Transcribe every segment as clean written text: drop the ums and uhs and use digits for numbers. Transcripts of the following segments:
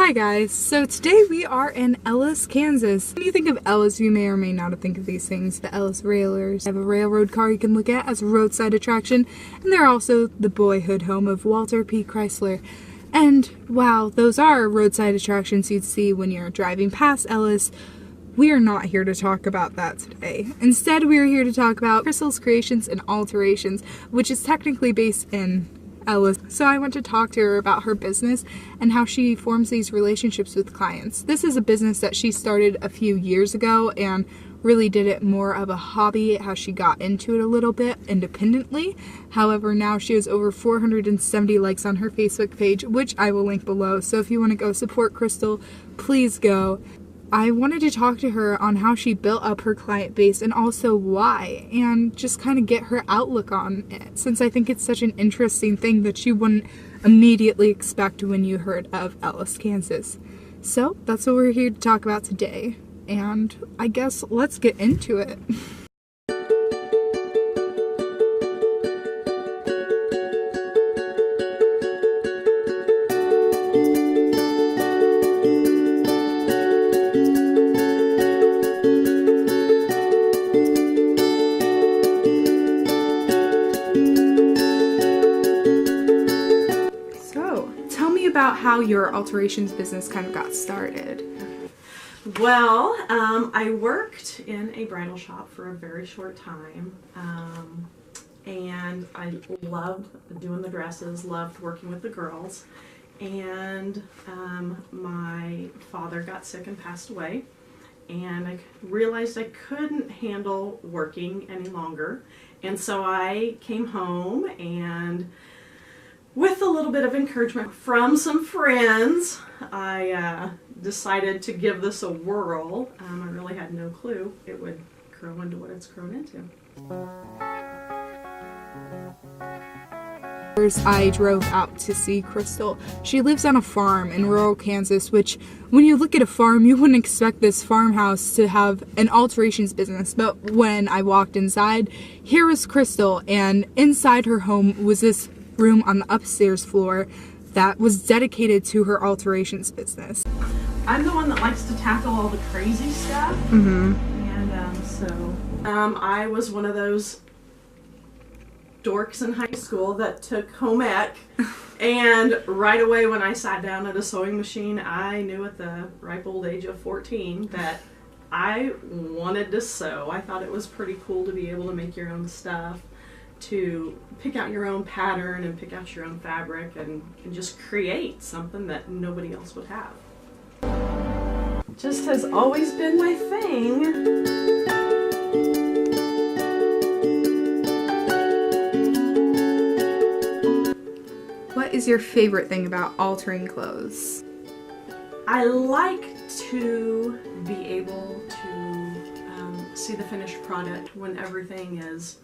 Hi guys, so today we are in Ellis, Kansas. When you think of Ellis, you may or may not think of these things. The Ellis Railers have a railroad car you can look at as a roadside attraction, and they're also the boyhood home of Walter P. Chrysler. And wow, those are roadside attractions you'd see when you're driving past Ellis. We are not here to talk about that today. Instead, we are here to talk about Crystal's Creations and Alterations, which is technically based in Ellis. So I want to talk to her about her business and how she forms these relationships with clients. This is a business that she started a few years ago and really did it more of a hobby, how she got into it a little bit independently. However, now she has over 470 likes on her Facebook page, which I will link below. So if you want to go support Crystal, please go. I wanted to talk to her on how she built up her client base and also why, and just kind of get her outlook on it, since I think it's such an interesting thing that you wouldn't immediately expect when you heard of Ellis, Kansas. So that's what we're here to talk about today, and I guess let's get into it. About how your alterations business kind of got started. Well, I worked in a bridal shop for a very short time, and I loved doing the dresses, loved working with the girls, and my father got sick and passed away, and I realized I couldn't handle working any longer, and so I came home, and with a little bit of encouragement from some friends, I decided to give this a whirl. I really had no clue it would grow into what it's grown into. I drove out to see Crystal. She lives on a farm in rural Kansas, which when you look at a farm, you wouldn't expect this farmhouse to have an alterations business. But when I walked inside, here was Crystal, and inside her home was this room on the upstairs floor that was dedicated to her alterations business. I'm the one that likes to tackle all the crazy stuff, and so I was one of those dorks in high school that took home ec, and right away when I sat down at a sewing machine, I knew at the ripe old age of 14 that I wanted to sew. I thought it was pretty cool to be able to make your own stuff, to pick out your own pattern and pick out your own fabric and just create something that nobody else would have. Just has always been my thing. What is your favorite thing about altering clothes? I like to be able to see the finished product when everything is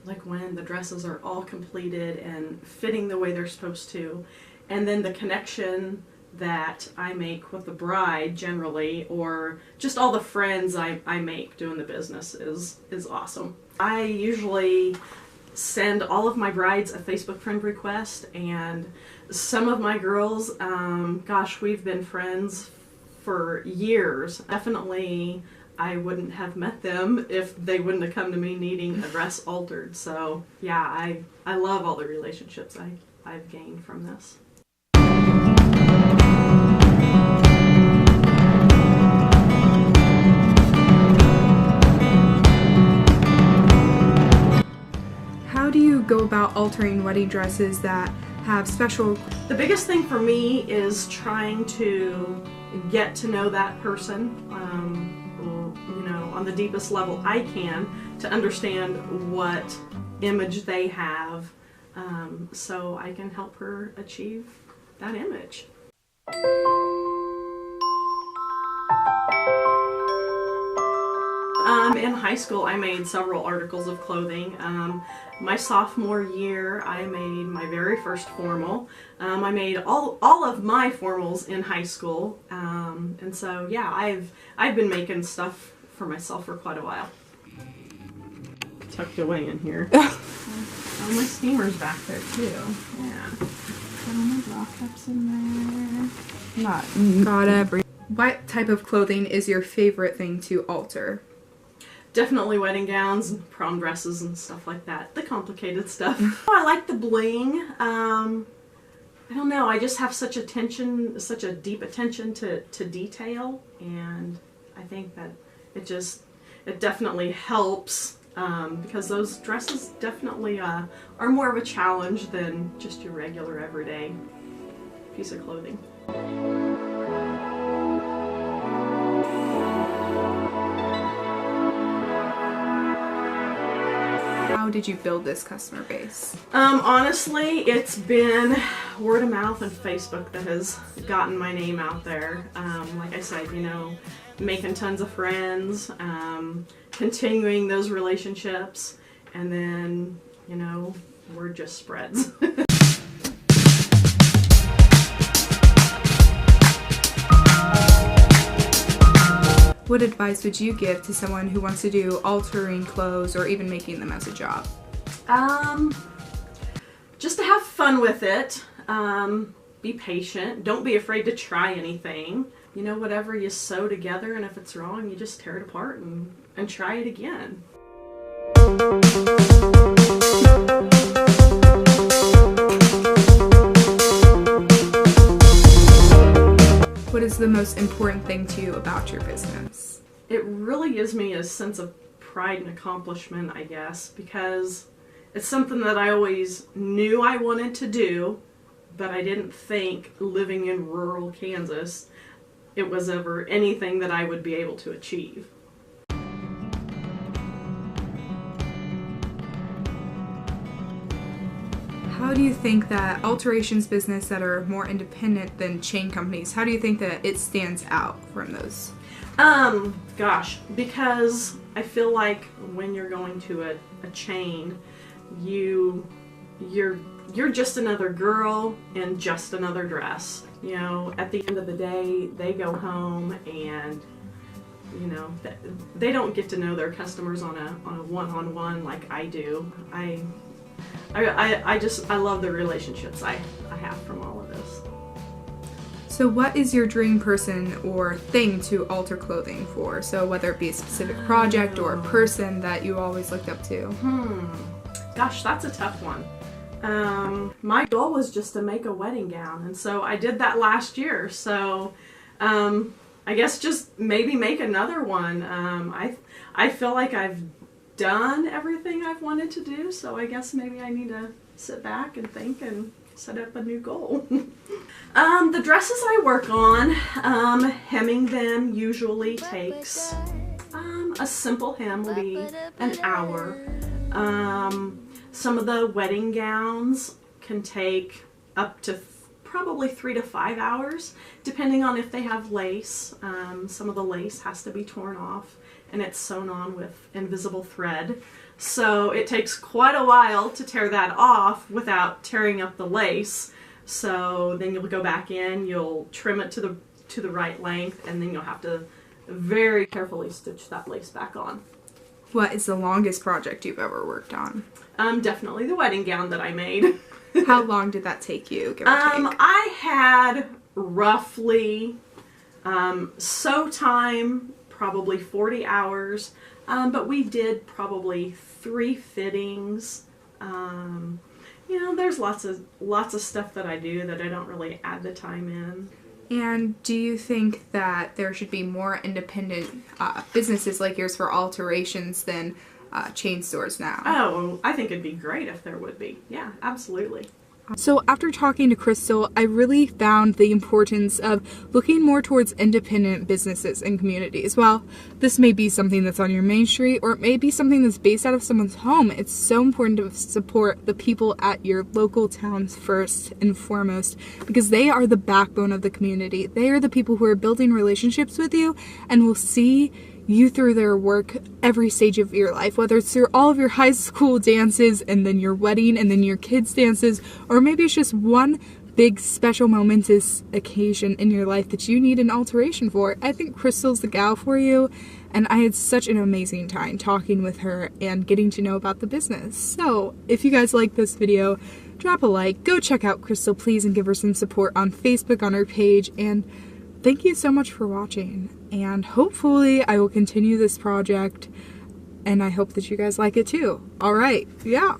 like when the dresses are all completed and fitting the way they're supposed to, and then the connection that I make with the bride generally, or just all the friends I make doing the business is awesome. I usually send all of my brides a Facebook friend request, and some of my girls, gosh, we've been friends for years. Definitely I wouldn't have met them if they wouldn't have come to me needing a dress altered. So yeah, I love all the relationships I've gained from this. How do you go about altering wedding dresses that have special? The biggest thing for me is trying to get to know that person, on the deepest level I can, to understand what image they have, so I can help her achieve that image. In high school, I made several articles of clothing. My sophomore year, I made my very first formal. I made all of my formals in high school, and so yeah, I've been making stuff for myself for quite a while. Tucked away in here. Oh, my steamer's back there too. Yeah. Got all my bra cups in there. Not got every. What type of clothing is your favorite thing to alter? Definitely wedding gowns and prom dresses and stuff like that. The complicated stuff. I like the bling. I don't know, I just have such a deep attention to detail, and I think that it definitely helps, because those dresses definitely are more of a challenge than just your regular everyday piece of clothing. How did you build this customer base? Honestly, it's been word of mouth and Facebook that has gotten my name out there. Like I said, you know, making tons of friends, continuing those relationships, and then, you know, word just spreads. What advice would you give to someone who wants to do altering clothes or even making them as a job? Just to have fun with it. Be patient. Don't be afraid to try anything. You know, whatever you sew together, and if it's wrong, you just tear it apart and try it again. What is the most important thing to you about your business? It really gives me a sense of pride and accomplishment, I guess, because it's something that I always knew I wanted to do, but I didn't think living in rural Kansas it was ever anything that I would be able to achieve. How do you think that alterations business that are more independent than chain companies, how do you think that it stands out from those? Gosh, because I feel like when you're going to a chain, you're just another girl in just another dress. You know, at the end of the day, they go home and, you know, they don't get to know their customers on a one-on-one like I do. I love the relationships I have from all of this. So what is your dream person or thing to alter clothing for? So whether it be a specific project or a person that you always looked up to. Gosh, that's a tough one. My goal was just to make a wedding gown, and so I did that last year. So I guess just maybe make another one. I feel like I've done everything I've wanted to do, so I guess maybe I need to sit back and think and set up a new goal. The dresses I work on, hemming them usually takes, a simple hem will be an hour. Some of the wedding gowns can take up to probably 3 to 5 hours, depending on if they have lace. Some of the lace has to be torn off and it's sewn on with invisible thread. So it takes quite a while to tear that off without tearing up the lace. So then you'll go back in, you'll trim it to the right length, and then you'll have to very carefully stitch that lace back on. What is the longest project you've ever worked on? Definitely the wedding gown that I made. How long did that take you, give or take? I had roughly sew time, probably 40 hours, but we did probably 3 fittings. You know, there's lots of stuff that I do that I don't really add the time in. And do you think that there should be more independent businesses like yours for alterations than chain stores now? Oh, I think it'd be great if there would be. Yeah, absolutely. So after talking to Crystal, I really found the importance of looking more towards independent businesses and communities. While this may be something that's on your main street, or it may be something that's based out of someone's home, it's so important to support the people at your local towns first and foremost, because they are the backbone of the community. They are the people who are building relationships with you and will see you through their work every stage of your life, whether it's through all of your high school dances and then your wedding and then your kids' dances, or maybe it's just one big special momentous occasion in your life that you need an alteration for. I think Crystal's the gal for you, and I had such an amazing time talking with her and getting to know about the business. So if you guys like this video, drop a like, go check out Crystal, please, and give her some support on Facebook on her page, and thank you so much for watching, and hopefully I will continue this project, and I hope that you guys like it too. Alright, yeah.